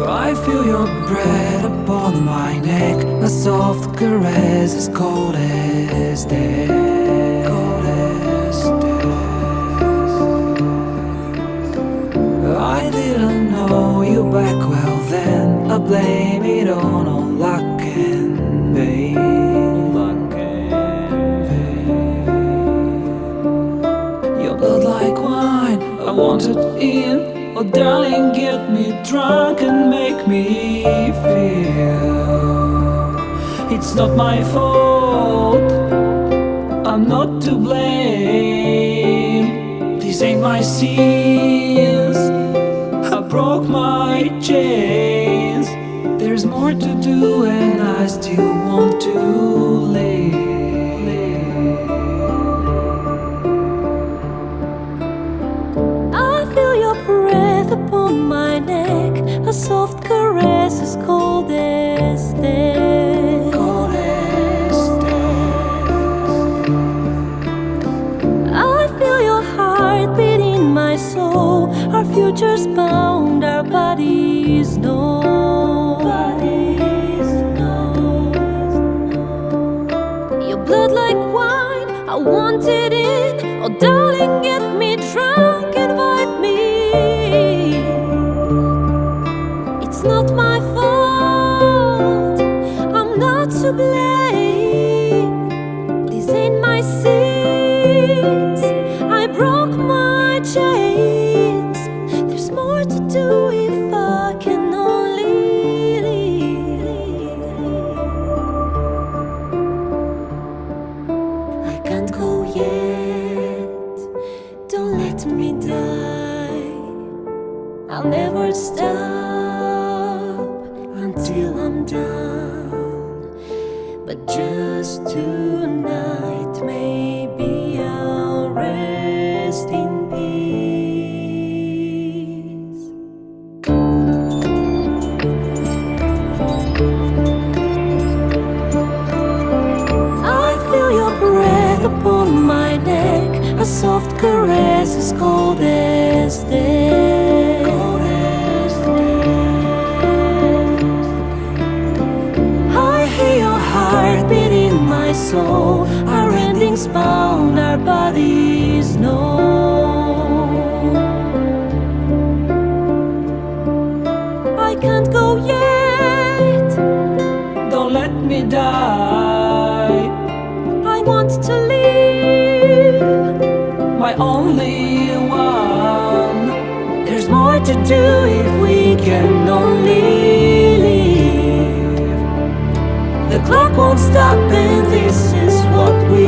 I feel your breath upon my neck, a soft caress as cold as death. Cold as death. I didn't know you back well then. I blame it on luck and fate. Luck and fate. Your blood like wine, I want it in. Oh darling, get me drunk and make me feel it's not my fault, I'm not to blame. These ain't my sins, I broke my chains. There's more to do and I still want to live. Upon my neck, a soft caress as cold as death. Cold as death. I feel your heart beat in my soul. Our future's bound, our bodies know. Your blood like wine, I want it in. Oh darling, get me drunk, invite me. It's not my fault, I'm not to blame. These ain't my sins, I broke my chains. There's more to do if I can only leave. I can't go yet, don't let me die. I'll never stop until I'm done. But just tonight, maybe I'll rest in peace. I feel your breath upon my neck, a soft caress as cold as death. Heartbeat in my soul, our endings bound, our bodies know. I can't go yet, don't let me die. I want to live, my only one. There's more to do if we can only live. The clock won't stop and this is what we